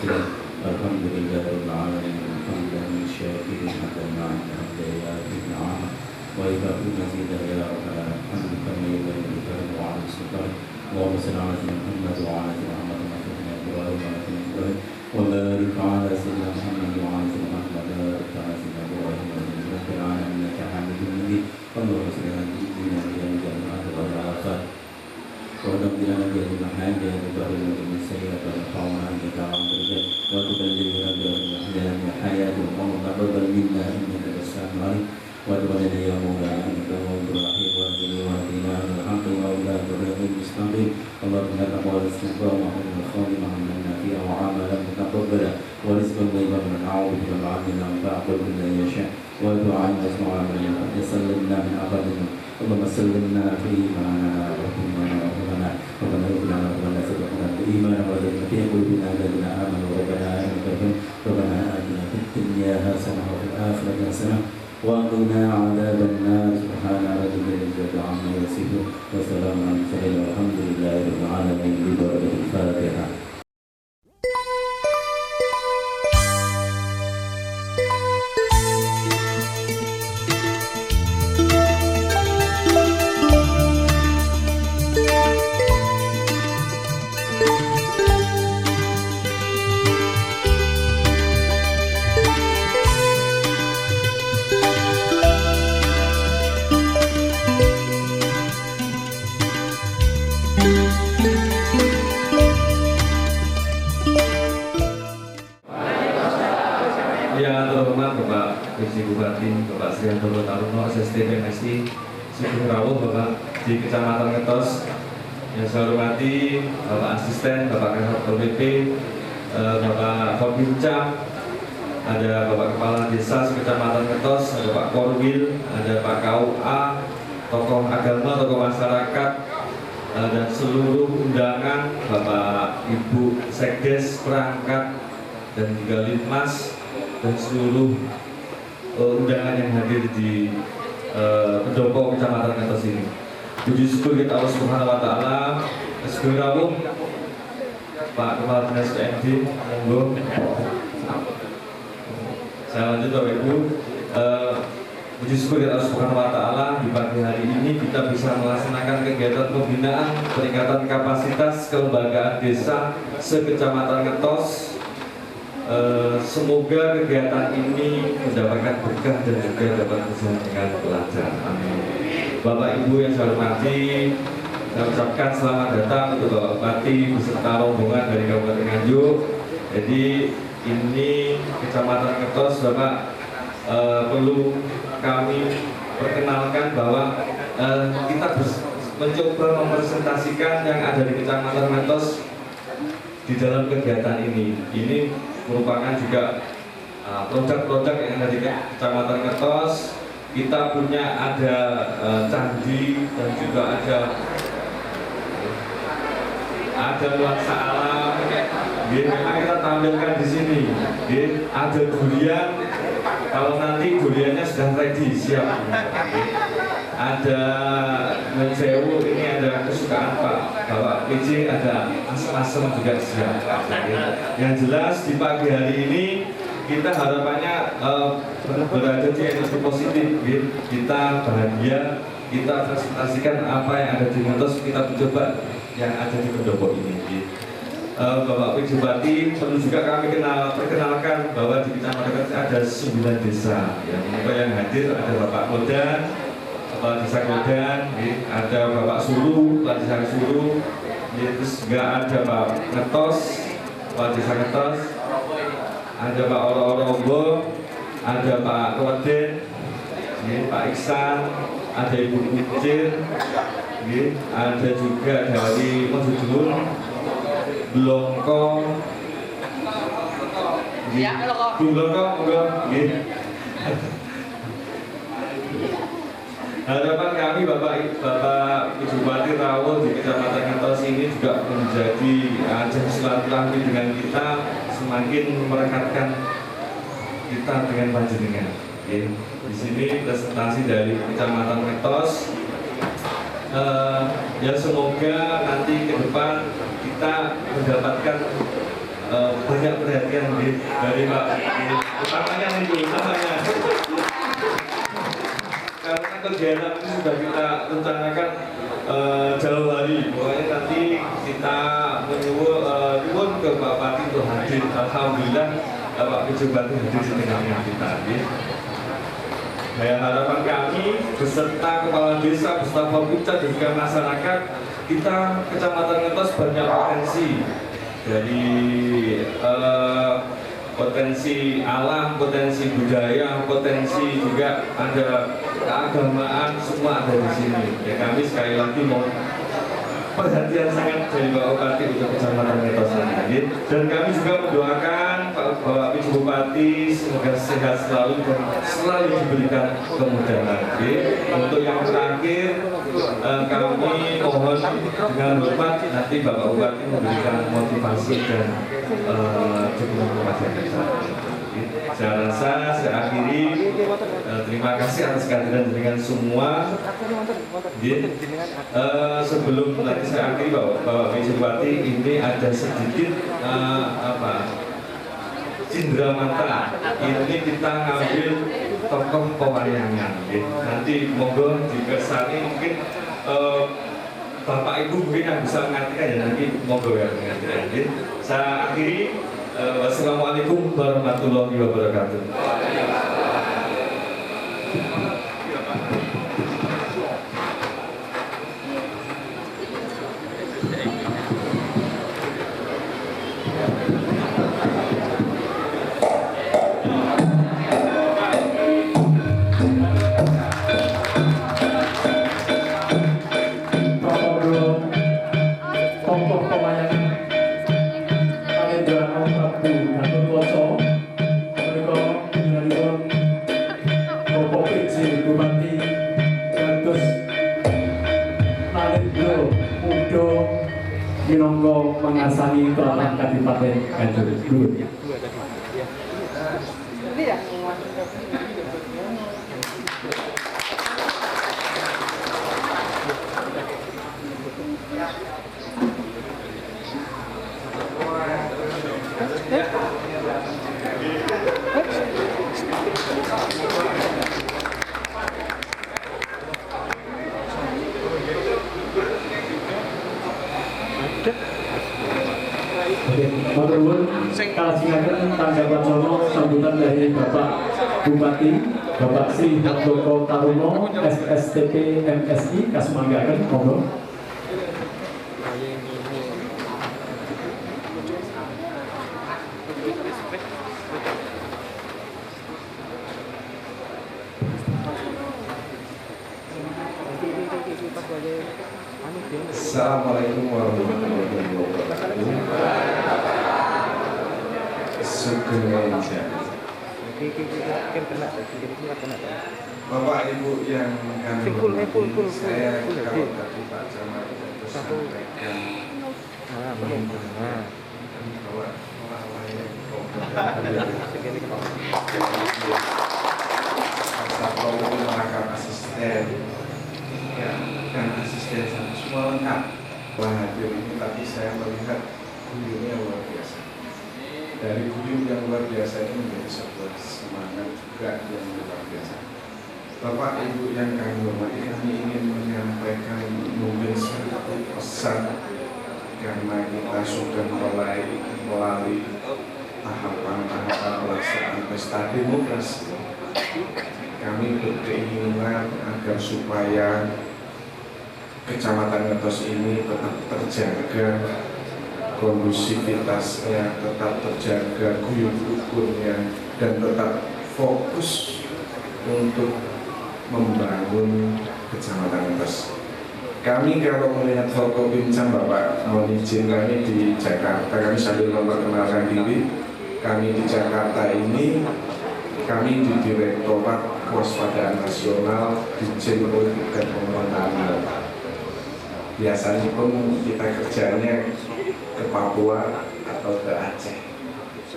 المرسلين الحمد لله رب العالمين حمدا شاكرا حتى مع الحمد نعم وإذا كنا زيدا يا رب الحمد كما يبين الكرم وعلى السلطان اللهم صل على سيدنا محمد وعلى سيدنا محمد وعلى سيدنا إبراهيم وبارك على سيدنا محمد وعلى سيدنا محمد وبارك على سيدنا إبراهيم وعلى سيدنا محمد إنك حميد مجيد اللهم صل على سيدنا محمد وعلى آخر ونبينا بهذه المحاجة وبارك من سيئات القوم إنك عبد الجليل وتبلغنا بهذه الأحلام والحياة والموت تقبل منا إنك السميع العليم وتبلغنا يا مولانا إنك هو الرحيم واهدنا واهدنا بالحق وأولاد الطريق المستقيم اللهم لا تقبل الاستغفار وحسن الخاتمة عملنا فيها وعملا متقبلا ورزقا طيبا من نعوذ بك من عبدنا وتعقل من لا يشاء ودعاء اسمع من يسلمنا من أبدنا اللهم سلمنا في إيماننا وإيماننا ربنا اغفر لنا ربنا سبحنا الإيمان وزدنا في قلوبنا الذين آمنوا ربنا إنك ربنا آتنا في الدنيا حسنة وفي الآخرة حسنة وقنا عذاب النار سبحان ربك العزة عما يصفون وسلام على المرسلين والحمد لله رب العالمين ببركة الفاتحة. Yang terhormat Bapak Visi Bupati, Bapak Sri Antono Taruno, SST PMSI, Siburawo, Bapak di Kecamatan Ngetos. Yang saya hormati Bapak Asisten, Bapak Kasatpol PP, Bapak Korbinca, ada Bapak Kepala Desa Kecamatan Ngetos, ada Pak Korwil, ada Pak KUA, tokoh agama, tokoh masyarakat, dan seluruh undangan, Bapak Ibu Sekdes, perangkat, dan juga Litmas, dan seluruh undangan yang hadir di pendopo Kecamatan Ngetos ini. Puji syukur kita Allah Subhanahu wa taala. Assalamualaikum Pak Kepala Dinas PMD, monggo. Saya lanjut Bapak Ibu. Puji syukur kita Allah Subhanahu wa taala, di pagi hari ini kita bisa melaksanakan kegiatan pembinaan peningkatan kapasitas kelembagaan desa se-Kecamatan Ngetos. Semoga kegiatan ini mendapatkan berkah dan juga dapat berjalan dengan lancar. Amin. Bapak Ibu yang saya hormati, saya ucapkan selamat datang untuk Bapak Bupati beserta rombongan dari Kabupaten Nganjuk. Jadi ini Kecamatan Ngetos, Bapak, perlu kami perkenalkan bahwa kita mencoba mempresentasikan yang ada di Kecamatan Ngetos di dalam kegiatan ini. Ini merupakan juga produk-produk yang ada di Kecamatan Ngetos. Kita punya ada candi dan juga ada nuansa alam. Memang kita tampilkan di sini. Ada durian. Kalau nanti duriannya sudah ready, siap. Ada mensewu, ini ada kesukaan Bapak PJ, ada asam-asam juga siap. Yang jelas di pagi hari ini kita harapannya berada di energi positif. Kita bahagia, kita presentasikan apa yang ada di Ngetos, kita mencoba yang ada di pendopo ini. Bapak PJ Bupati, perlu juga kami perkenalkan bahwa di Kecamatan Ngetos ada 9 desa. Yang hadir ada Bapak Kodan, Kepala Desa Kodan, ada Bapak Sulu, Kepala Desa Sulu, terus juga ada Pak Ngetos, Kepala Desa Ngetos, ada Pak Oro-Oro, ada Pak Keweden, Pak Iksan, ada Ibu Kucir, ada juga dari Mojodulur, Blongko, Harapan kami Bapak Bupati Rawo di Kecamatan Ngetos ini juga menjadi ajang silaturahmi dengan kita, semakin merekatkan kita dengan panjenengan. Di sini presentasi dari Kecamatan Ngetos. Ya semoga nanti ke depan kita mendapatkan banyak perhatian dari Pak, utamanya itu, utamanya. Karena kegiatan ini sudah kita rencanakan jauh hari, pokoknya nanti kita menyuwun ke Pak Bupati untuk hadir. Alhamdulillah Pak Bupati hadir di tengah kita. Harapan kami beserta kepala desa, beserta Forkopimda dan juga masyarakat, kita Kecamatan Ngetos banyak potensi dari potensi alam, potensi budaya, potensi juga ada keagamaan, semua ada di sini. Ya, kami sekali lagi mau perhatian sangat dari Pak Bupati untuk Kecamatan Ngetos ini. Dan kami juga mendoakan Bapak Ibu Bupati semoga sehat selalu dan selalu diberikan kemudahan. Untuk yang terakhir, kami mohon dengan hormat nanti Bapak Bupati memberikan motivasi dan dukungan kepada kita. Saya rasa saya akhiri, terima kasih atas kehadiran dengan semua. Sebelum nanti saya akhiri Bapak Ibu Bupati, ini ada sedikit cindramata. Ini kita ngambil tokoh pewayangan. Nanti monggo dikersani mungkin Bapak Ibu mungkin yang bisa mengartikan ya, nanti monggo ya mengartikan. Saya akhiri. Wassalamualaikum warahmatullahi wabarakatuh. Minonggo mengasani Keraton Kadipaten Ganjar Dhuwur. Maturnuwun kalajengaken tanggapan sono sambutan dari Bapak Bupati Bapak Sri Handoko Taruno SSTP MSI kasumanggaken monggo. Assalamualaikum warahmatullahi wabarakatuh. Bapak Ibu yang kami hormati, saya kalau tadi Pak Camat itu sampaikan bahwa Satpol itu merangkap asisten dan asisten semua lengkap. Wah, hadir ini tadi saya melihat guyurnya luar biasa. Dari guyur yang luar biasa ini menjadi sebuah semangat juga yang luar biasa. Bapak Ibu yang kami hormati, kami ingin menyampaikan mungkin satu pesan karena kita sudah melalui tahapan-tahapan pelaksanaan pesta demokrasi. Kami berkeinginan agar supaya Kecamatan Ngetos ini tetap terjaga kondusivitasnya, tetap terjaga guyub rukunnya, dan tetap fokus untuk membangun Kecamatan Ngetos. Kami kalau melihat Forkopimda, Bapak mohon izin, kami di Jakarta, kami sambil memperkenalkan diri, kami di Jakarta ini, kami di Direktorat Kewaspadaan Nasional Ditjen Politik dan Pemerintahan. Biasanya pun kita kerjanya ke Papua atau ke Aceh.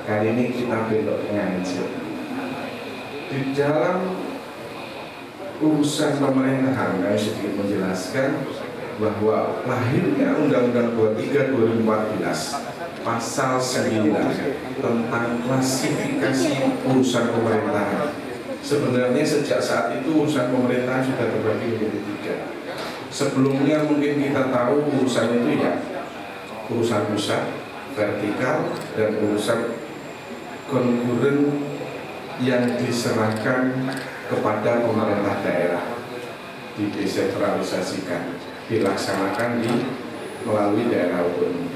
Kali ini kita beloknya aja. Di dalam urusan pemerintahan, kami sedikit menjelaskan bahwa lahirnya Undang-Undang 23 2014 pasal 9 tentang klasifikasi urusan pemerintahan. Sebenarnya sejak saat itu urusan pemerintahan sudah terbagi menjadi 3. Sebelumnya mungkin kita tahu urusan itu ya urusan pusat, vertikal, dan urusan konkuren yang diserahkan kepada pemerintah daerah, didesentralisasikan, dilaksanakan melalui daerah otonom.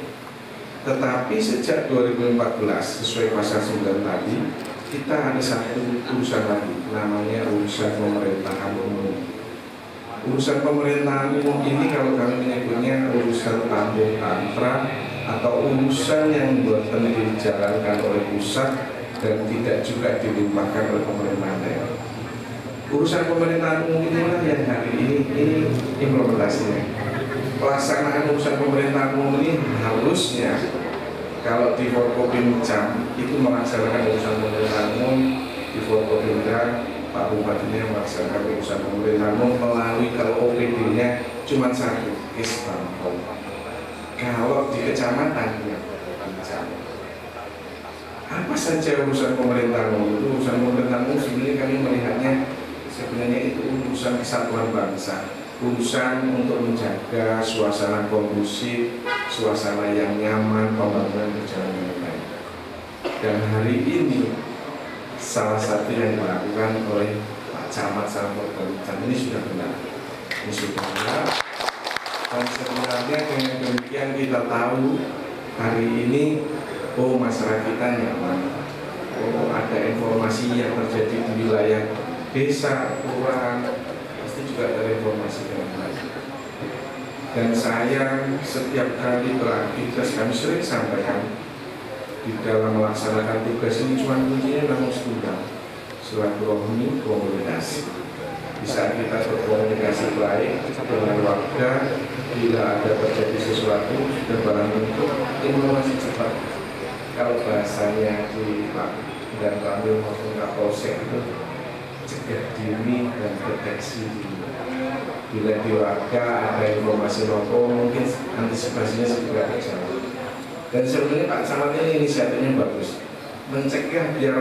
Tetapi sejak 2014 sesuai pasal 9 tadi, kita ada satu urusan lagi, namanya urusan pemerintahan umum. Urusan pemerintahan umum ini kalau kami menyebutnya urusan tanggung tantra atau urusan yang buatan dijalankan oleh pusat dan tidak juga dilimpahkan oleh pemerintah daerah. Urusan pemerintahan umum inilah yang hari ini implementasinya. Pelaksanaan urusan pemerintahan umum ini harusnya kalau di Forkopimda itu melaksanakan urusan pemerintahan umum, di Forkopimda Pak Bupatinya melaksanakan urusan pemerintahan umum melalui kalau OPD-nya cuma satu, Kesbangpol. Kalau di kecamatan ya, apa saja urusan pemerintahan umum itu urusan pemerintahan umum sebenarnya kami melihatnya sebenarnya itu urusan kesatuan bangsa, urusan untuk menjaga suasana kondusif, suasana yang nyaman, pembangunan berjalan dengan baik. Dan hari ini salah satu yang dilakukan oleh Pak Camat sama Pak ini sudah benar. Ini sudah benar. Dan sebenarnya dengan demikian kita tahu hari ini masyarakat kita nyaman. Ada informasi yang terjadi di wilayah desa, kelurahan, pasti juga ada informasi dengan baik. Dan saya setiap kali beraktivitas kami sering sampaikan di dalam melaksanakan tugas ini cuma kuncinya namun tunggal, silaturahmi, komunikasi. Di saat kita berkomunikasi baik dengan warga, bila ada terjadi sesuatu dan barang tentu informasi cepat. Kalau bahasanya di Pak dan Ramil maupun Kapolsek itu cegah dini dan deteksi dini. Bila di warga ada informasi rokok mungkin antisipasinya segera terjawab. Dan sebenarnya Pak Camat ini inisiatifnya bagus, mencegah biar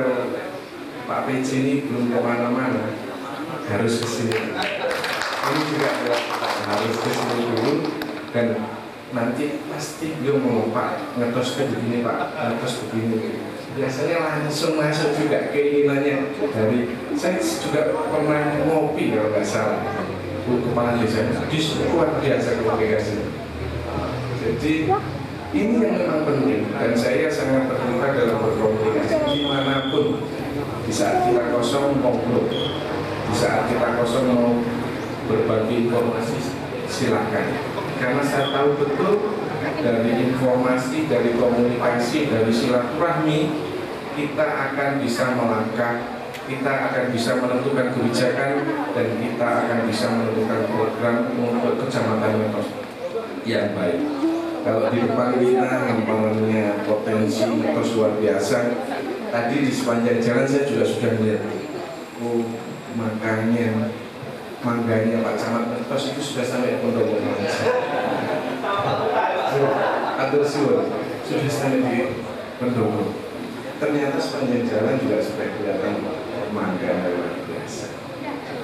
Pak PJ ini belum kemana-mana, harus kesini. Ini juga harus kesini dulu dan nanti pasti beliau mau Pak ngetos begini Pak, ngetos begini. Biasanya langsung masuk juga keinginannya dari saya juga pernah ngopi kalau nggak salah Bu Kepala Desa, luar biasa komunikasi. Jadi ini yang memang penting dan saya sangat terbuka dalam berkomunikasi dimanapun. Di saat kita kosong ngobrol, di saat kita kosong mau berbagi informasi silakan. Karena saya tahu betul dari informasi, dari komunikasi, dari silaturahmi kita akan bisa melangkah, kita akan bisa menentukan kebijakan dan kita akan bisa menentukan program untuk kecamatan yang baik. Kalau di depan kita hamparannya potensi terus luar biasa. Tadi di sepanjang jalan saya juga sudah melihat, mangganya Pak Camat Mentos itu sudah sampai Pondok Gede. Atur suwun sudah sampai di Pondok. Ternyata sepanjang jalan juga sudah kelihatan mangga luar biasa.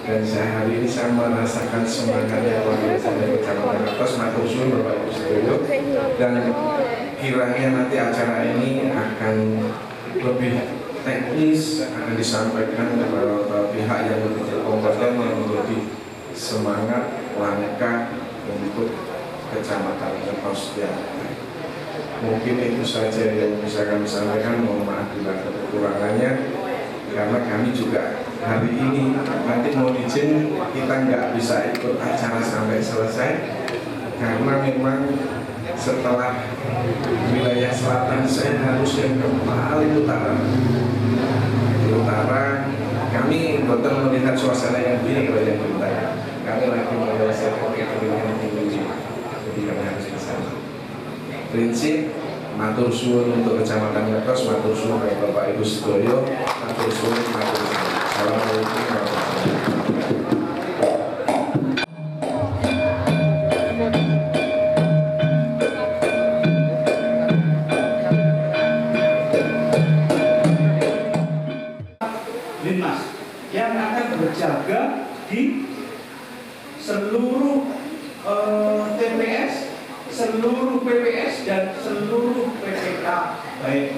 Dan saya hari ini saya merasakan semangatnya luar biasa dari Kecamatan Mentos. Matur suwun Bapak Ibu Sedaya. Dan kiranya nanti acara ini akan lebih teknis, akan disampaikan kepada pihak yang lebih berkompeten yang menjadi semangat langkah untuk Kecamatan Mentos. Mungkin itu saja yang bisa kami sampaikan. Mohon maaf bila ada kekurangannya karena kami juga hari ini nanti mau izin kita nggak bisa ikut acara sampai selesai karena memang setelah wilayah selatan saya harus yang paling utara. Di utara kami betul melihat suasana yang begini kalau yang utara. Kami lagi menyelesaikan kekeringan tinggi, jadi kami harus ke sana. Prinsip matur suwun untuk Kecamatan Mentos, matur suwun Bapak Ibu Sedaya, matur suwun, matur suwun. Assalamualaikum warahmatullahi wabarakatuh. yang akan berjaga di seluruh TPS, seluruh PPS dan seluruh PPK baik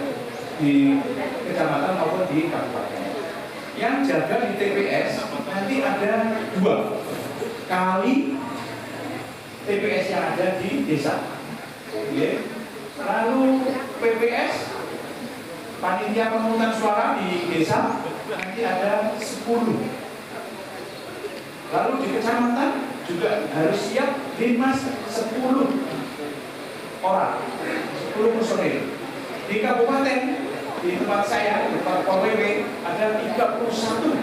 di kecamatan maupun di kabupaten. Yang jaga di TPS nanti ada 2 kali TPS yang ada di desa. Lalu PPS panitia pemungutan suara di desa nanti ada 10. Lalu di kecamatan juga harus siap Linmas 10 orang, 10 personil. Di kabupaten, di tempat saya, di tempat PWW ada 31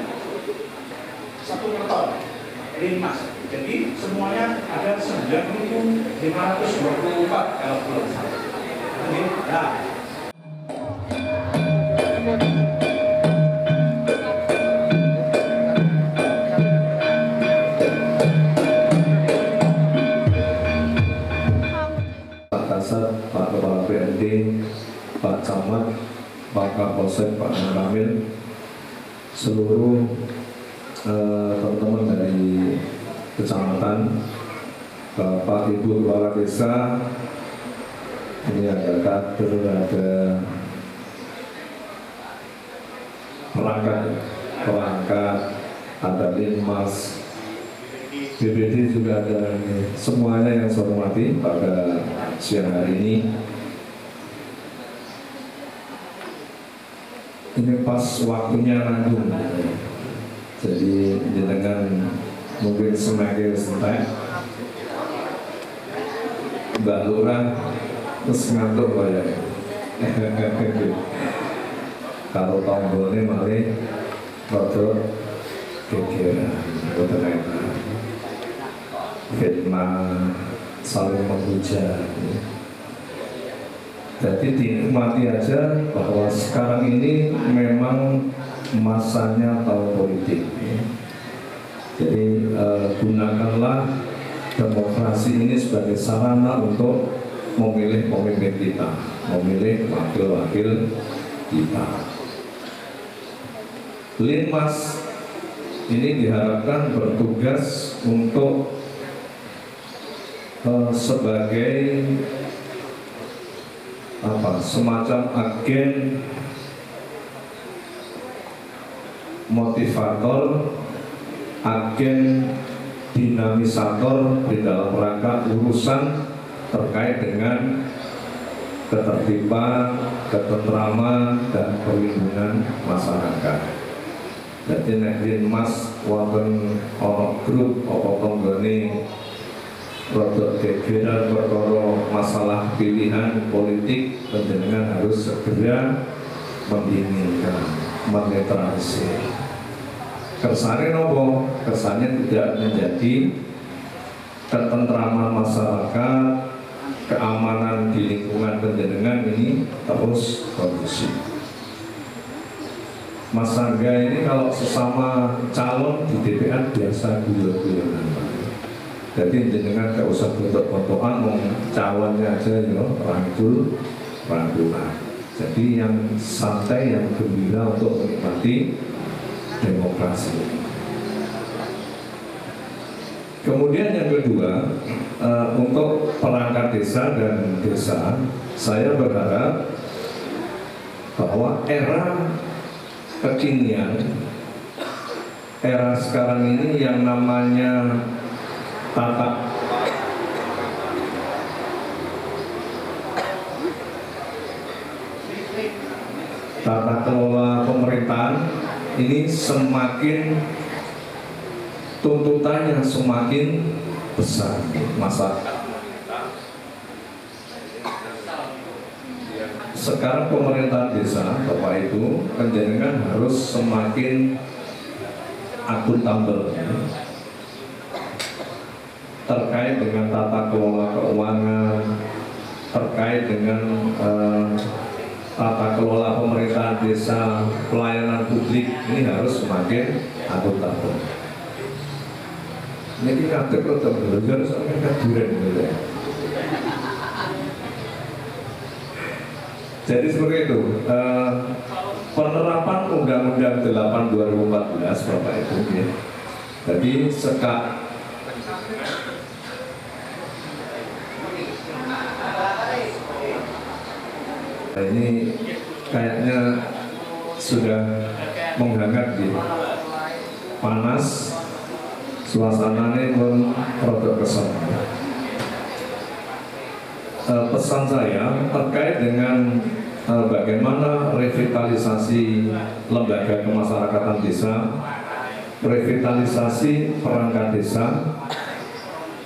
satu kerton Linmas. Jadi semuanya ada 9.524 kalau belum salah. Nah, Pak Kasat, Pak Kepala BND, Pak Camat, Pak Kapolsek, Pak Kamil, seluruh teman-teman dari kecamatan, Bapak Ibu Kepala Desa, ini ada kader, ada perangkat, ada Linmas, BPD juga ada, semuanya yang saya hormati pada siang hari ini. Ini pas waktunya nanggung, jadi dengan mungkin semakin santai. Mbak Lurah terus ngantuk ya. Kalau tombolnya malah rodo geger, rodo enak. Fitnah saling menghujat. Jadi dinikmati aja bahwa sekarang ini memang masanya tahun politik. Jadi gunakanlah demokrasi ini sebagai sarana untuk memilih pemimpin kita, memilih wakil-wakil kita. Linmas ini diharapkan bertugas untuk sebagai semacam agen motivator, agen dinamisator di dalam rangka urusan terkait dengan ketertiban, ketentraman, dan perlindungan masyarakat. Jadi nek Linmas wonten ana grup apa tanggane rodok gegeran perkara masalah pilihan politik, panjenengan harus segera mendinginkan, menetralisir. Kersane nopo? Kersane tidak menjadi ketentraman masyarakat, keamanan di lingkungan panjenengan ini terus kondusif. Mas Angga ini kalau sesama calon di DPR biasa guyon-guyonan. Jadi jenengan gak usah bentuk-bentukan, mau calonnya aja ya, rangkulan. Jadi yang santai, yang gembira untuk menikmati demokrasi. Kemudian yang kedua, untuk perangkat desa dan desa, saya berharap bahwa era kekinian, era sekarang ini yang namanya tata kelola pemerintahan ini semakin tuntutannya semakin besar masyarakat. Sekarang pemerintahan desa, Bapak Ibu, panjenengan harus semakin akuntabel terkait dengan tata kelola keuangan, terkait dengan tata kelola pemerintahan desa, pelayanan publik, ini harus semakin akuntabel. Ini kadang kalau belajar sampai kaduran gitu ya. Jadi seperti itu, penerapan undang-undang 98/2014 Bapak Ibu ya. Jadi ini kayaknya sudah menghangat di panas, suasananya pun produk kesel. Pesan saya terkait dengan bagaimana revitalisasi lembaga kemasyarakatan desa, revitalisasi perangkat desa,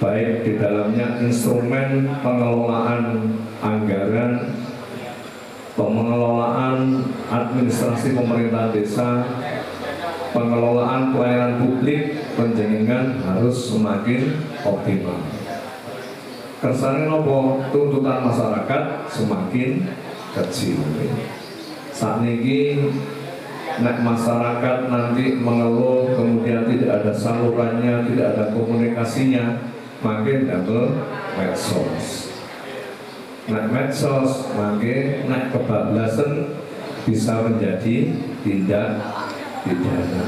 baik di dalamnya instrumen pengelolaan anggaran, pengelolaan administrasi pemerintahan desa, pengelolaan pelayanan publik, penjaringan harus semakin optimal. Kersane nopo tuntutan masyarakat semakin kecil. Saat ini nek masyarakat nanti mengeluh kemudian tidak ada salurannya, tidak ada komunikasinya, makin double medsos. Nek medsos makin nek kebablasan bisa menjadi tindak pidana.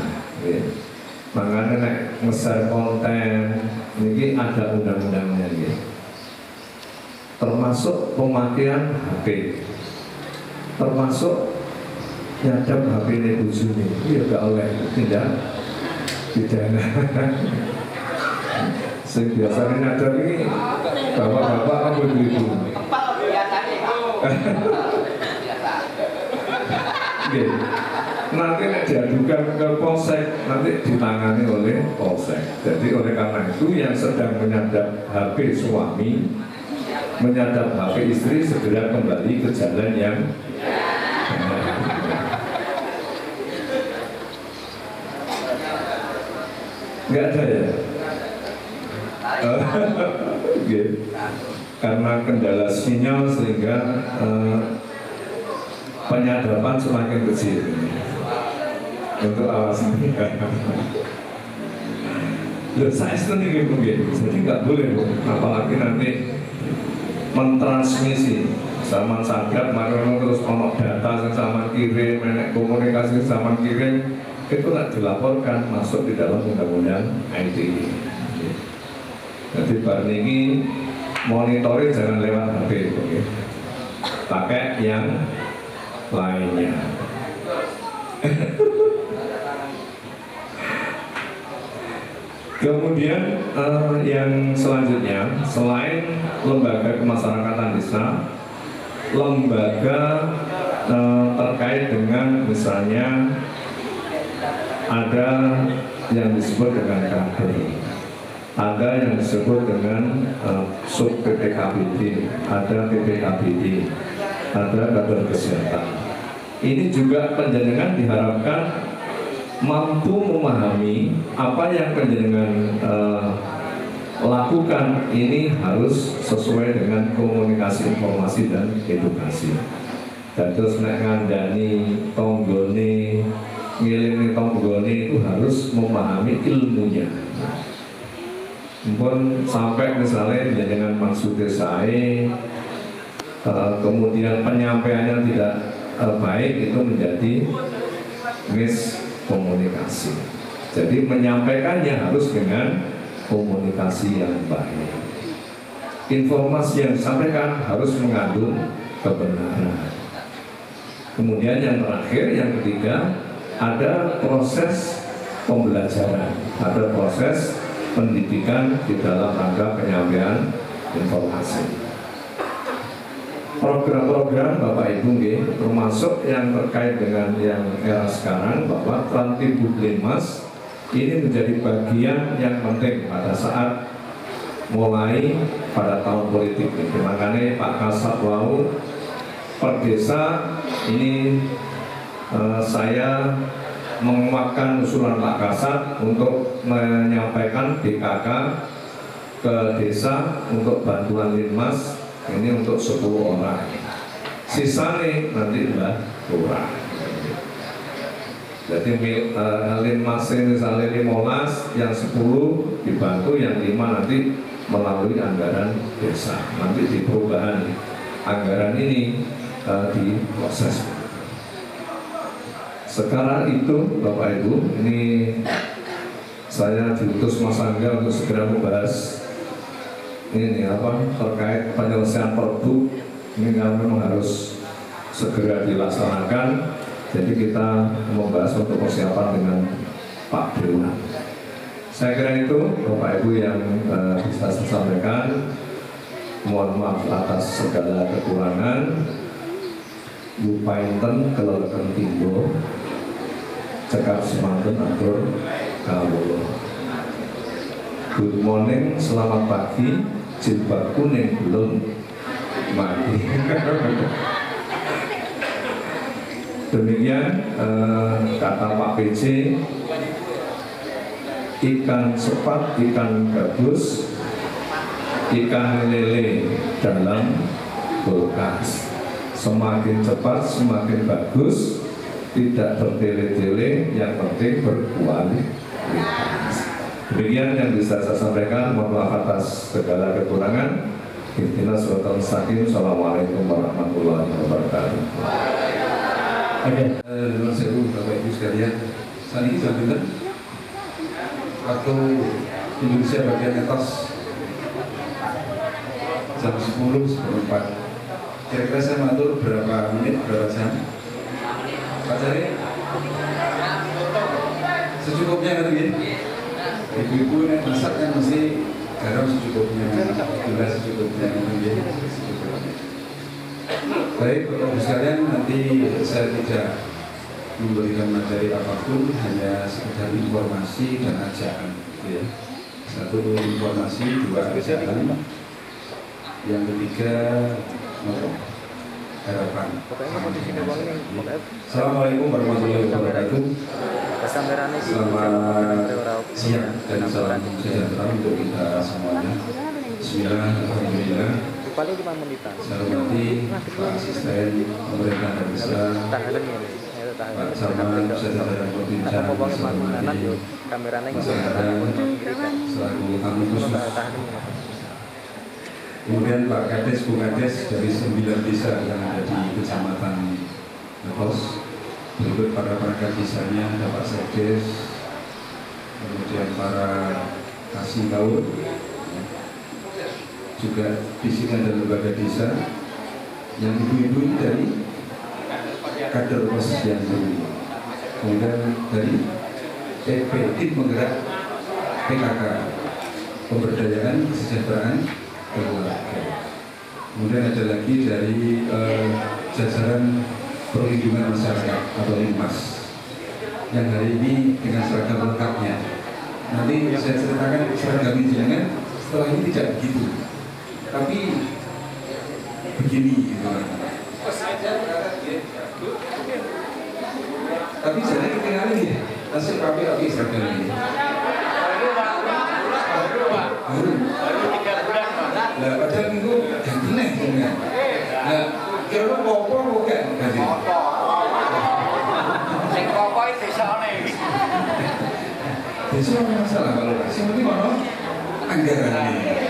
Makanya nek nge-share konten ini ada undang-undangnya gitu. Termasuk pemakaian HP, termasuk nyadap HP ini bujuni, iya gak oleh tidak pidana. Biasanya nyadap ini bapak-bapak apa ibu-ibu? Nanti diadukan ke polsek, nanti ditangani oleh polsek. Jadi oleh karena itu yang sedang menyadap HP suami, menyadap HP istri segera kembali ke jalan yang nggak ada ya. Karena kendala sinyal sehingga penyadapan semakin kecil untuk alasan. Saya sendiri mungkin, jadi nggak boleh, apalagi nanti mentransmisi zaman sadap, makanya terus ono data sama kirim, komunikasi sama kirim, itu tidak dilaporkan masuk di dalam undang-undang IT. Jadi bar ini monitoring jangan lewat HP, pakai yang lainnya. Kemudian yang selanjutnya, selain lembaga kemasyarakatan desa, lembaga terkait dengan misalnya ada yang disebut dengan kader, ada yang disebut dengan sub PPKBD, ada PPKBD, ada kader kesehatan. Ini juga penjaringan diharapkan mampu memahami apa yang penjaringan lakukan ini harus sesuai dengan komunikasi informasi dan edukasi. Dan terus nek ngandani tonggone, ngilingi tonggone itu harus memahami ilmunya. Pun sampai misalnya dengan maksudnya saya kemudian penyampaiannya tidak baik, itu menjadi miskomunikasi. Jadi menyampaikannya harus dengan komunikasi yang baik. Informasi yang disampaikan harus mengandung kebenaran. Kemudian yang terakhir, yang ketiga, ada proses pembelajaran, ada proses pendidikan di dalam rangka penyampaian informasi. Program-program Bapak Ibu termasuk yang terkait dengan yang era sekarang, bahwa Trantibudlimas ini menjadi bagian yang penting pada saat mulai pada tahun politik. Makanya Pak Kasat Wau per desa ini saya menguatkan usulan Pak Kasat untuk menyampaikan BKK ke desa untuk bantuan Linmas ini untuk 10 orang. Sisa nih nanti udah kurang. Jadi Linmas misalnya 15, yang 10 dibantu, yang 5 nanti melalui anggaran desa. Nanti di perubahan anggaran ini diproses. Sekarang itu Bapak Ibu, ini saya diutus Mas Angga untuk segera membahas ini terkait penyelesaian Perbu. Ini memang harus segera dilaksanakan. Jadi kita membahas untuk persiapan dengan Pak Dewan. Saya kira itu Bapak Ibu yang bisa saya sampaikan. Mohon maaf atas segala kekurangan. Yupainten kelelakan timbo, cekap semanten atur kawula. Good morning, selamat pagi. Jilbab kuning belum mati. Demikian kata Pak PC, ikan sepat, ikan gabus, ikan lele dalam kulkas. Semakin cepat, semakin bagus, tidak bertele-tele, yang penting berkualitas. Demikian yang bisa saya sampaikan. Mohon maaf atas segala kekurangan. Intinya suatu saking. Assalamualaikum warahmatullahi wabarakatuh. Oke, Nuwun sewu Bapak Ibu sekalian. Saat ini jam pinten? Waktu Indonesia bagian atas jam 10:04. Kira-kira saya mengatur berapa menit, berapa jam? Pak Cari? Secukupnya kan ya? Ibu-ibu yang masak kan mesti garam secukupnya, gula secukupnya, ya. Baik, Bapak-Ibu sekalian, nanti saya tidak memberikan materi apapun, hanya sekedar informasi dan ajakan, ya. Satu informasi, dua ajakan, yang ketiga harapan. Assalamualaikum warahmatullahi wabarakatuh. Selamat siang dan salam sejahtera untuk kita semuanya. Bismillah, alhamdulillah. Saya hormati Pak Asisten Pemerintah Desa, Pak Camat, Sekretariat Provinsi, Saya hormati Mas Kadang selaku tamu khusus. Kemudian Pak Kades, Bu Kades dari 9 desa yang ada di Kecamatan Lepos. Berikut para perangkat desanya, ada Pak Sekdes, kemudian para kasih tahu, juga bisikan dan lembaga desa, yang ibu-ibu ini dari kader pos yang dulu, kemudian dari TP, tim penggerak PKK, pemberdayaan kesejahteraan keluarga. Kemudian ada lagi dari jajaran perlindungan masyarakat atau Linmas yang hari ini dengan seragam lengkapnya. Nanti saya ceritakan seragam jenengan setelah ini tidak begitu, tapi begini gitu. Tapi jangan ketinggalan nih, nasib api seragam ini. Lah padahal minggu ganteng dengan. Lah kira popo bukan ganti. Sing popo itu desane. Desa masalah kalau sing penting ono anggaran ini.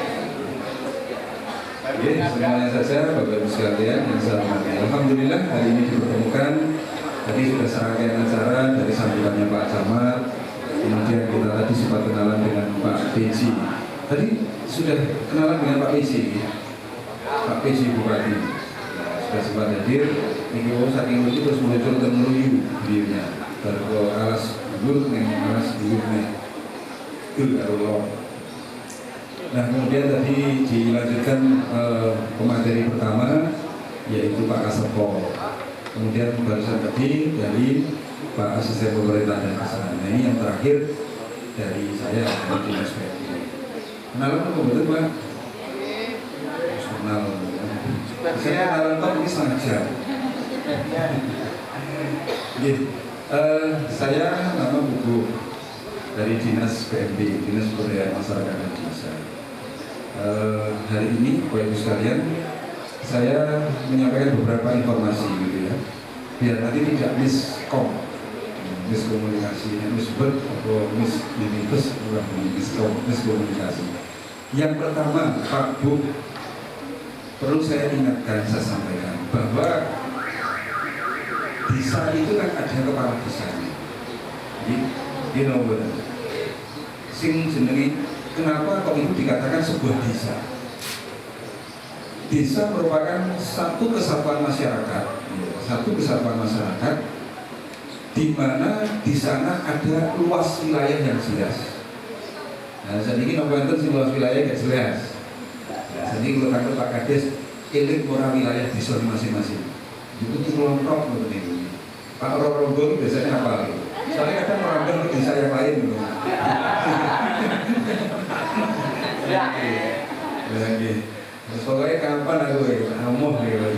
Oke, semuanya saja Bapak Ibu sekalian yang saya hormati. Alhamdulillah hari ini dipertemukan. Tadi sudah serangkaian acara dari sambutannya Pak Camat. Kemudian kita tadi sempat kenalan dengan Pak PJ. Tadi sudah kenalan dengan Pak PJ, Pak PJ Bupati. Sudah sempat hadir. Ini saking lucu terus muncul termeluyu beliaunya. Baru alas gul nih, alas gul nih, gul karulor. Nah kemudian tadi dilanjutkan pemateri pertama yaitu Pak Kasepo. Kemudian barusan tadi dari Pak Asisten Pemerintah dan Kesehatan. Nah, ini yang terakhir dari saya dari Dinas PMD. Kenalan apa betul Pak? Kenal. Saya kenalan Pak ini setengah jam. Saya nama Buku dari Dinas PMD, Dinas Pemberdayaan Masyarakat dan Desa. Hari ini Bapak Ibu sekalian, saya menyampaikan beberapa informasi gitu ya, biar nanti tidak miskomunikasi, misbet atau miskomunikasi. Yang pertama, Pak Bu, perlu saya ingatkan, saya sampaikan bahwa desa itu kan ada kepala desanya. Jadi, sing jenenge kenapa kok itu dikatakan sebuah desa? Desa merupakan satu kesatuan masyarakat, di mana di sana ada luas wilayah yang jelas. Nah, saat ini nomor itu luas wilayah yang jelas. Nah, saat ini kalau Pak Kades eling ora wilayah desa masing-masing. Itu kelompok begini. Pak Roronggo biasanya apa? Soalnya kadang merambah ke desa yang lain gitu. Pokoknya kapan aku amoh gitu.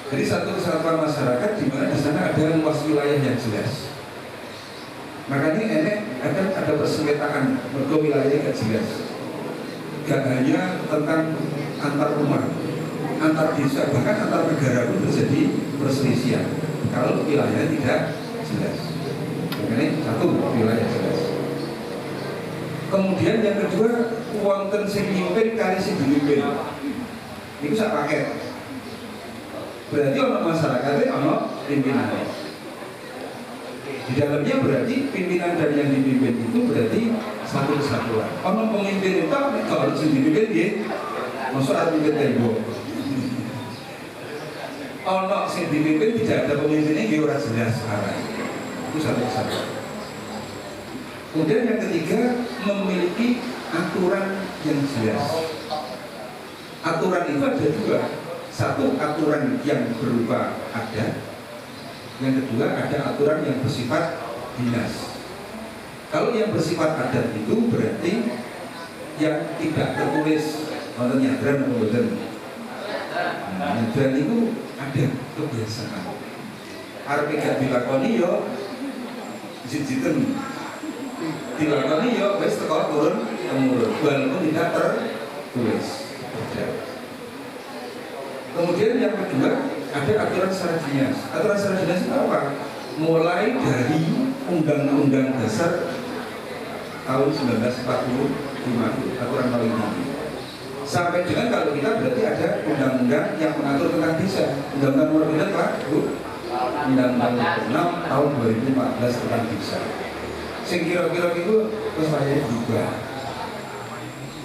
Jadi satu kesatuan masyarakat di mana di sana ada luas wilayah yang jelas. Makanya enek ada persengketaan mergo wilayahnya gak jelas. Gak hanya tentang antar rumah, antar desa, bahkan antar negara pun terjadi perselisihan kalau wilayahnya tidak jelas. Makanya satu wilayah jelas. Kemudian yang kedua, wonten sing mimpin kali sing dipimpin. Itu sak paket. Berarti ono masyarakatnya ono pimpinan. Di dalamnya berarti pimpinan dan yang dipimpin itu berarti satu kesatuan. Ono pemimpin itu kalau sing dipimpin dia masuk arep mimpin tembok. Ono sing dipimpin tidak ada pemimpinnya dia ora jelas arah. Itu satu kesatuan. Kemudian yang ketiga, memiliki aturan yang jelas. Aturan itu ada dua. Satu, aturan yang berupa adat. Yang kedua, ada aturan yang bersifat dinas. Kalau yang bersifat adat itu berarti yang tidak tertulis wonten nyadran atau boten. Nyadran itu ada kebiasaan. Arep gak dilakoni yo jijiten. Dilakoni yo wis teko turun temurun walaupun tidak tertulis. Kemudian yang kedua ada aturan secara dinas. Aturan secara dinas itu apa? Mulai dari Undang-Undang Dasar tahun 1945 aturan paling tinggi. Sampai dengan kalau kita berarti ada undang-undang yang mengatur tentang desa. Undang-undang nomor berapa, Bu? Undang-Undang 6 tahun 2014 tentang desa. Sing kira-kira itu terus saya juga.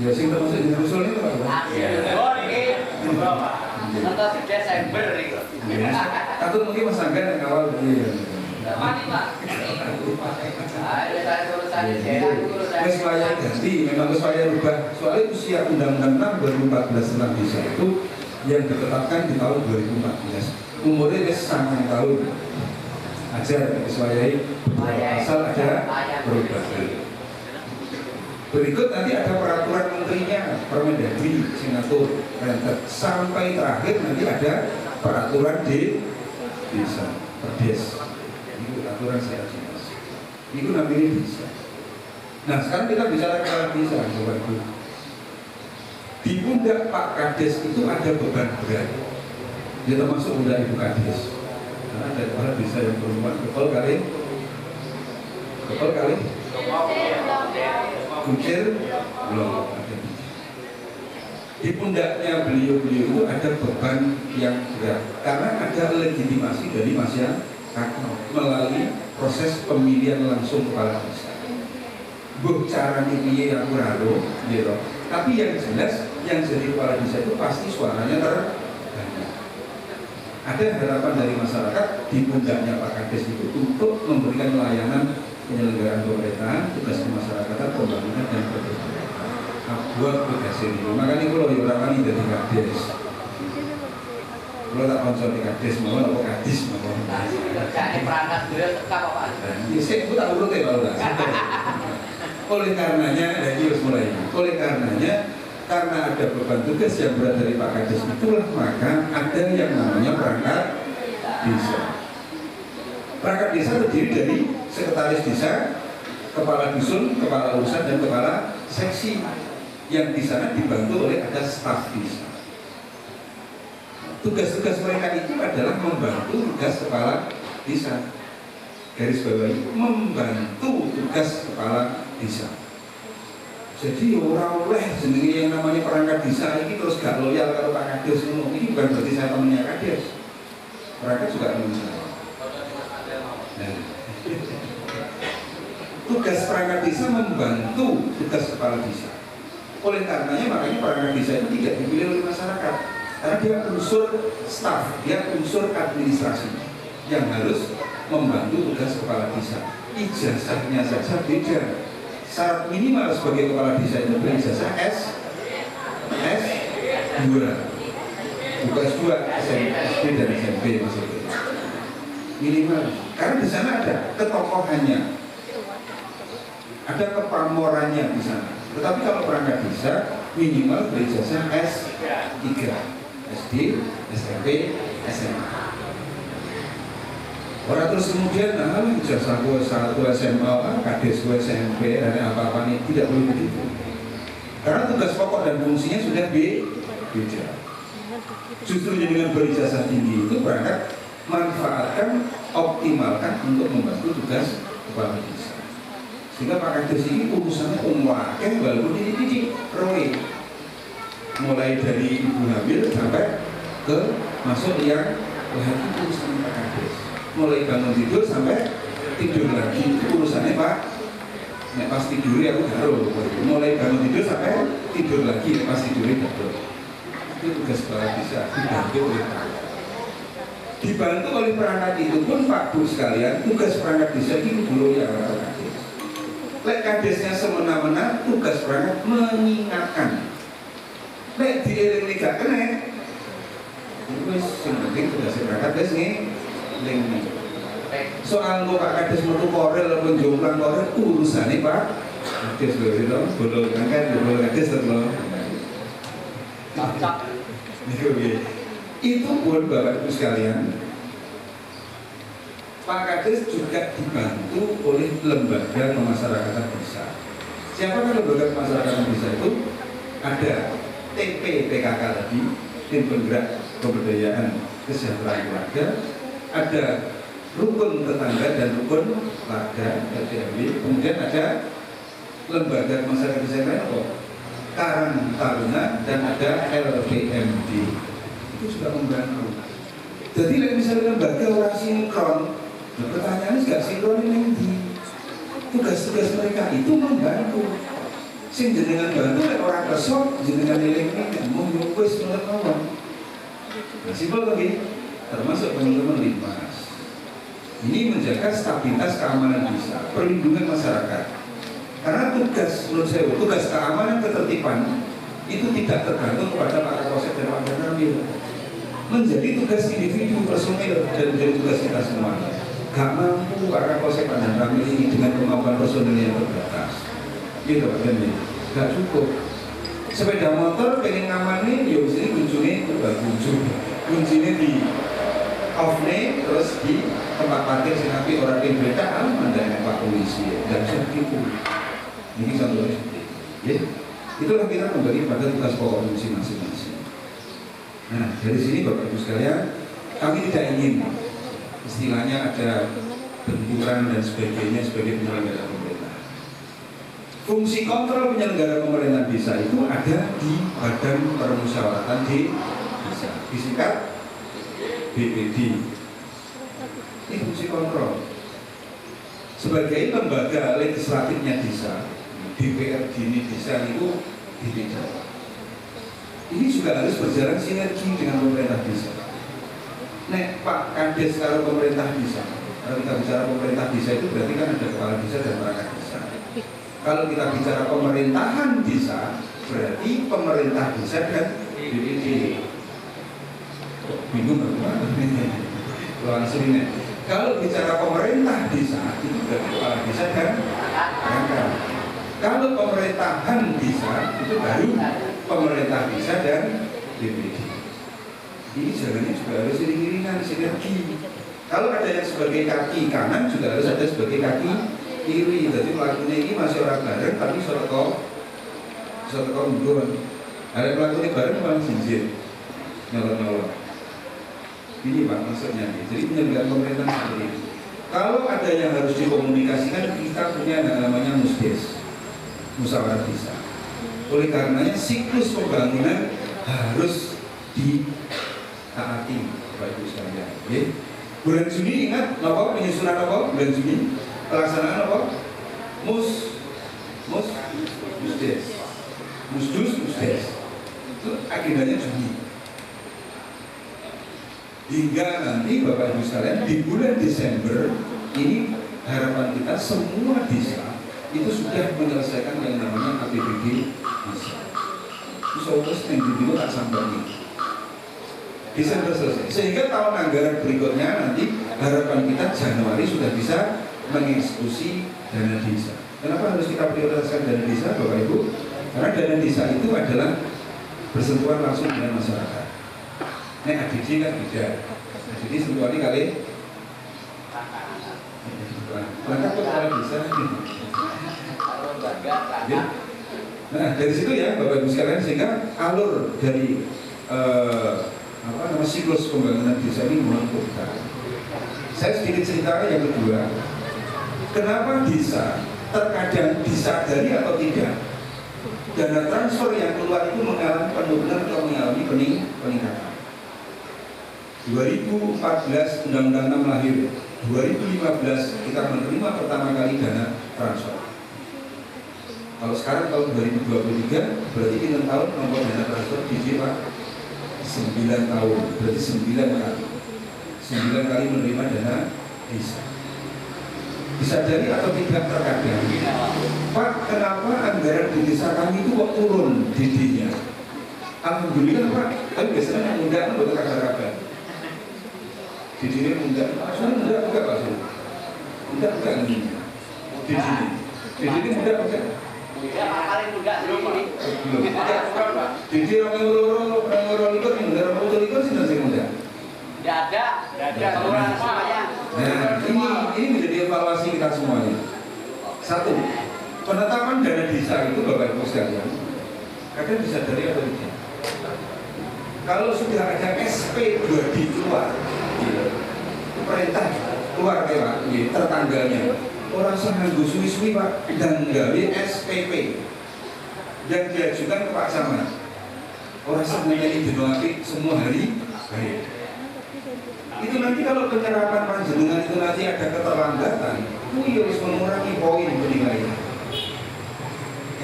Ya sing termasuk di usul itu Pak. Atau Desember itu. Atau mungkin Mas Angga yang awal begini. Mati Pak. Ayo saya urusan Wes saya ganti, memang saya rubah. Soalnya usia Undang-Undang 6 2014 tentang desa itu yang ditetapkan di tahun 2014. Umurnya wes 9 tahun. Ajar disesuaikan asal ada perubahan. Berikut nanti ada peraturan menterinya, Permendagri, Singapura, Renter, sampai terakhir nanti ada peraturan di desa, Perdes. Itu aturan secara dinas. Itu namanya desa. Nah sekarang kita bicara ke desa, Bapak Ibu. Di pundak Pak Kades itu ada beban berat. Dia termasuk pundak Ibu Kades. Karena ada kepala desa yang berumah, betul kali? Kucir belum ada. Di pundaknya beliau-beliau itu ada beban yang berat karena ada legitimasi dari masyarakat melalui proses pemilihan langsung kepala desa. Buh cara piye yang kurang gitu. Tapi yang jelas yang jadi kepala desa itu pasti suaranya terbanyak. Ada harapan dari masyarakat di pundaknya Pak Kades itu untuk memberikan layanan penyelenggaraan pemerintahan, tugas kemasyarakatan, pembangunan dan perbaikan. Buat tugas ini. Makanya kalau orang ini dari Kades, kalau tak konsol di Kades, mau apa Kades mau? Jadi perangkat beliau tetap apa? Saya itu tak urut ya kalau tak. Oleh karenanya, dari harus mulai. Oleh karenanya, karena ada beban tugas yang berat dari Pak Kades itulah maka ada yang namanya perangkat desa. Perangkat desa terdiri dari sekretaris desa, kepala dusun, kepala urusan dan kepala seksi yang di sana dibantu oleh ada staf desa. Tugas-tugas mereka itu adalah membantu tugas kepala desa. Garis bawahi membantu tugas kepala desa. Jadi orang oleh jenenge yang namanya perangkat desa ini terus gak loyal kalau Pak Kades ini bukan berarti saya temannya Kades. perangkat juga akan menjawab. Nah, tugas perangkat desa membantu tugas kepala desa. Oleh karenanya makanya perangkat desa itu tidak dipilih oleh masyarakat, karena dia unsur staf, dia unsur administrasi yang harus membantu tugas kepala desa. Ijazahnya saja beda. Syarat minimal sebagai kepala desa itu berijazah S2, bukan S2, SD dan SMP maksudnya. Minimal, karena di sana ada ketokohannya, ada kepamorannya di sana. Tetapi kalau perangkat desa minimal berijazah S3, SD, SMP, SMA. Orang terus kemudian, nah ijazah gue satu SMA, kades gue SMP, dan apa-apa ini tidak boleh begitu. Karena tugas pokok dan fungsinya sudah beda. Justru dengan berijazah tinggi itu berangkat manfaatkan, optimalkan untuk membantu tugas kepala desa. Sehingga Pak Kades ini urusannya umwakeh walaupun dididik roe, mulai dari ibu hamil sampai ke masuk yang lagi urusan Pak Kades. Mulai bangun tidur sampai tidur lagi itu urusannya Pak. Nek pas tidur ya aku garuh. Mulai bangun tidur sampai tidur lagi, nek pas tidur garuh. Itu tugas kepala desa, dibantu oleh perangkat. Dibantu oleh perangkat itu pun Pak Bu sekalian, tugas perangkat desa ini dulu ya Pak Kades. Lek kadesnya semena-mena, tugas perangkat mengingatkan. Lek dieling gak kena, wis sing penting tugas perangkat wis ning soal kok Pak Kades metu korel menjomplang korel urusane Pak Kades lho itu bolong kan bolong Kades lho. Itu pun Bapak Ibu sekalian, Pak Kades juga dibantu oleh lembaga pemasyarakatan desa. Siapakah lembaga pemasyarakatan desa itu? Ada TPPKK tadi, Tim Penggerak Pemberdayaan Kesejahteraan Keluarga, ada rukun tetangga dan rukun warga RTRW, kemudian ada lembaga masyarakat desa lain apa? Karang Taruna, dan ada LPMD. Itu sudah membantu. Jadi misalnya lembaga orang sinkron, pertanyaannya gak sinkron ini tugas-tugas mereka itu membantu. Sing jenengan bantu orang kesok, jenengan nilai-nilai mau nyukus menurut. Nah, simpel lagi. Termasuk teman-teman Linmas. Ini menjaga stabilitas keamanan desa, perlindungan masyarakat. Karena tugas, menurut saya, tugas keamanan ketertiban itu tidak tergantung kepada Pak Kapolsek dan Pak Danramil. Menjadi tugas individu personil dan menjadi tugas kita semua. Gak mampu Pak Kapolsek Pak Danramil ini dengan kemampuan personil yang terbatas. Gitu Pak Danramil. Gak cukup. Sepeda motor pengen ngamanin, ya sini kuncinya di off-nya, terus di tempat parkir sinapi orang yang berita aman dengan Pak Polisi dan seperti itu. Ini contohnya seperti itu. Ya, itulah kita kembali pada tugas pokok fungsi masing-masing. Nah, dari sini Bapak Ibu sekalian, kami tidak ingin istilahnya ada benturan dan sebagainya sebagai penyelenggara pemerintah. Fungsi kontrol penyelenggara pemerintah desa itu ada di Badan Permusyawaratan Desa, disingkat BPD. Ini fungsi kontrol. Sebagai lembaga legislatifnya desa, DPRD ini desa itu DPD. Ini juga harus berjalan sinergi dengan pemerintah desa. Nek Pak Kades kalau pemerintah desa, kalau kita bicara pemerintah desa itu berarti kan ada kepala desa dan perangkat desa. Kalau kita bicara pemerintahan desa, berarti pemerintah desa dan BPD. Bingung bagaimana? Langsung ini. Kalau bicara pemerintah desa, itu berarti kepala desa dan perangkat. Kalau pemerintahan desa, itu baru pemerintah desa dan BPD. Ini jalannya juga harus iring-iringan, sinergi. Kalau ada yang sebagai kaki kanan, juga harus ada sebagai kaki kiri. Jadi pelakunya ini masih orang bareng, tapi soal mundur. Ada pelakunya bareng, malah jinjit, nyolot-nyolot. Ini Pak maksudnya. Jadi penyelenggaraan pemerintah seperti itu. Kalau ada yang harus dikomunikasikan, kita punya yang namanya musdes, musyawarah desa. Oleh karenanya siklus pembangunan harus ditaati. Bapak Ibu sekalian. Okay. Bulan Juni ingat apa penyusunan apa? Bulan Juni pelaksanaan apa? Musdes. Itu agendanya Juni. Hingga nanti Bapak Ibu sekalian di bulan Desember ini harapan kita semua desa itu sudah menyelesaikan yang namanya APBD desa. Terus yang dulu tak sampai Desember selesai. Sehingga tahun anggaran berikutnya nanti harapan kita Januari sudah bisa mengeksekusi dana desa. Kenapa harus kita prioritaskan dana desa, Bapak Ibu? Karena dana desa itu adalah bersentuhan langsung dengan masyarakat. Ini ADD kan beda. ADD sentuhannya kali berangkat ke kepala desa. Nah dari situ ya Bapak Ibu sekalian, sehingga alur dari siklus pembangunan desa ini menentukan. Saya sedikit cerita yang kedua, kenapa desa terkadang disadari atau tidak dana transfer yang keluar itu mengalami penurunan atau mengalami peningkatan. 2014 Undang-Undang 6 lahir, 2015 kita menerima pertama kali dana transfer. Kalau sekarang tahun 2023 berarti 6 tahun nomor dana transfer di Pak 9 tahun, berarti 9 kali menerima dana desa. Disadari atau tidak terkadang, Pak, kenapa anggaran di desa kami itu kok turun DD-nya? Alhamdulillah Pak, tapi biasanya mudah betul kabar-kabar. DD-nya mudah, soalnya mudah enggak Pak? Mudah enggak ini? DD-nya mudah enggak? Paling mudah sih. DD orang itu mudah, orang itu sih nasi mudah. Tidak ada saluran semuanya. Nah, ini menjadi evaluasi kita semuanya. Satu, penetapan dana desa itu Bapak Ibu sekalian, kadang disadari atau tidak. Kalau sudah ada SP2D keluar, perintah keluar Pak, tertanggalnya, orang seminggu suwi-suwi Pak, dan gawe SPP dan diajukan ke Pak Camat. Orang semuanya ini dinolaki semua hari baik. Itu nanti kalau penyerapan panjenengan itu nanti ada keterlambatan, harus mengurangi poin penilaian.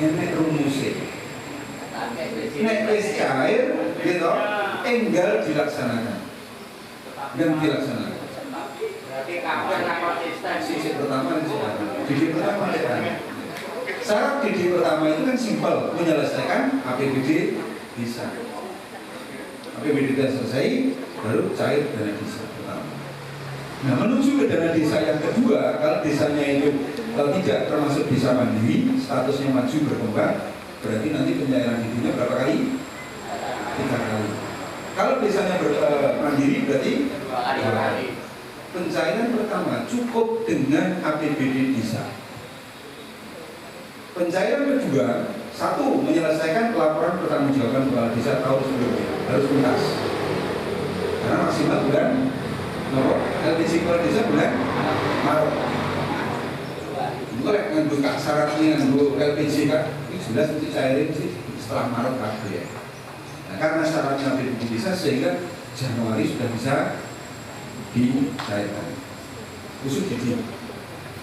Enak rumusnya. Nek wis cair, gitu, enggal dilaksanakan dan dilaksanakan. Berarti kapan konsisten? Sisi pertama didik pertama syarat didik pertama itu kan simpel, menyelesaikan APBD desa. APBD desa selesai, baru cair dana desa pertama. Nah, menuju ke dana desa yang kedua, kalau desanya itu tidak termasuk desa mandiri, statusnya maju berkembang, berarti nanti pencairan DD-nya berapa kali? 3 kali. Kalau desanya mandiri berarti 2 kali. Pencairan pertama cukup dengan APBD desa. Pencairan kedua, 1, menyelesaikan pelaporan pertanggungjawaban kepala desa tahun sebelumnya, harus tuntas. Karena maksimal bulan LPG kepala desa bulan Maret. Itu nganggo syaratnya nganggo LPG kan, itu jelas mesti cairin setelah Maret kabeh ya. Nah, karena syaratnya APBD desa sehingga Januari sudah bisa dicairkan. Khusus DD.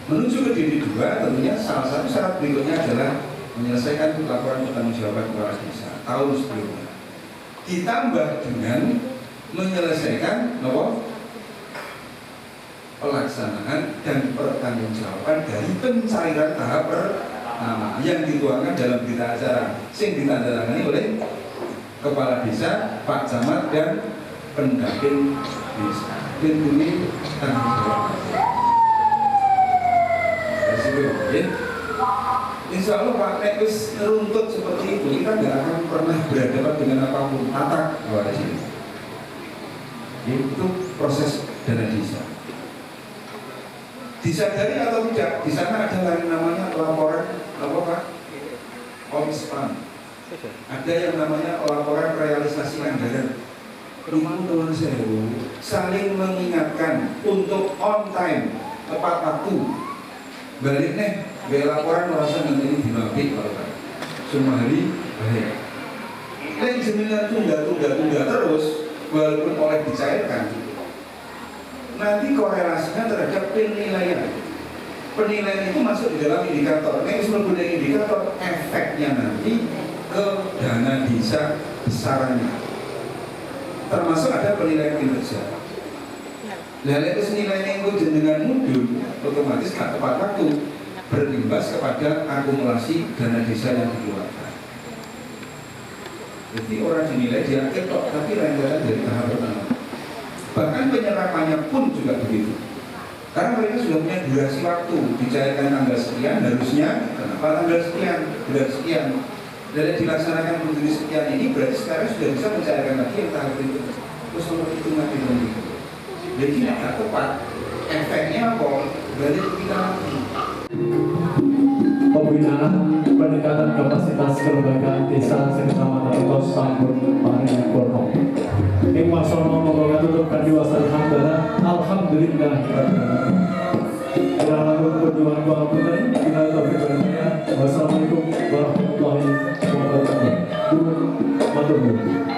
Menuju ke DD 2 tentunya salah satu syarat berikutnya adalah menyelesaikan laporan pertanggungjawaban kepala desa tahun sebelumnya. Ditambah dengan menyelesaikan pelaksanaan dan pertanggungjawaban dari pencairan tahap pertama yang dituangkan dalam berita acara yang ditandatangani oleh kepala desa, Pak Camat dan pendamping desa. Dan ini tanggung jawab. Insya Allah Pak Nek wis neruntut seperti itu, kita nggak akan pernah berhadapan dengan apapun. Atak wajib. Itu proses dana desa. Disadari atau tidak, di sana ada yang namanya laporan apa Pak? Omspan. Ada yang namanya laporan realisasi anggaran. Nuwun sewu, saling mengingatkan untuk on time, tepat waktu. Balik nih, gaya laporan merasa nanti dinamik kalau kan. Semua hari baik. Lain jenengan tunda terus, walaupun oleh dicairkan, nanti korelasinya terhadap penilaian. Penilaian itu masuk di dalam indikator. Ini sebelum indikator efeknya nanti ke dana desa besarannya. Termasuk ada penilaian kinerja. Lalu nilainya itu dengan mudul, otomatis tak tepat waktu berimbas kepada akumulasi dana desa yang dikeluarkan. Jadi orang dinilai dia ketok, tapi rentetan dari tahap pertama. Bahkan penyerapannya pun juga begitu. Karena mereka sudah punya durasi waktu, dicairkan tanggal sekian, harusnya kenapa tanggal sekian, bulan sekian. Dan dilaksanakan begini sekian ini berarti sekarang sudah bisa mencairkan lagi yang tahap itu. Terus kalau itu mati lagi. Jadi tidak tepat. Efeknya apa? Berarti kita pembinaan peningkatan kapasitas kelembagaan desa Kecamatan Tos Sambut Paripurno. Ing wasono monggo tutup kandiwasan hambara. Alhamdulillah. Ila lagu kunjungan pangapunten, bila taufiq wal hidayah. Wassalamualaikum warahmatullahi wabarakatuh. Matur nuwun.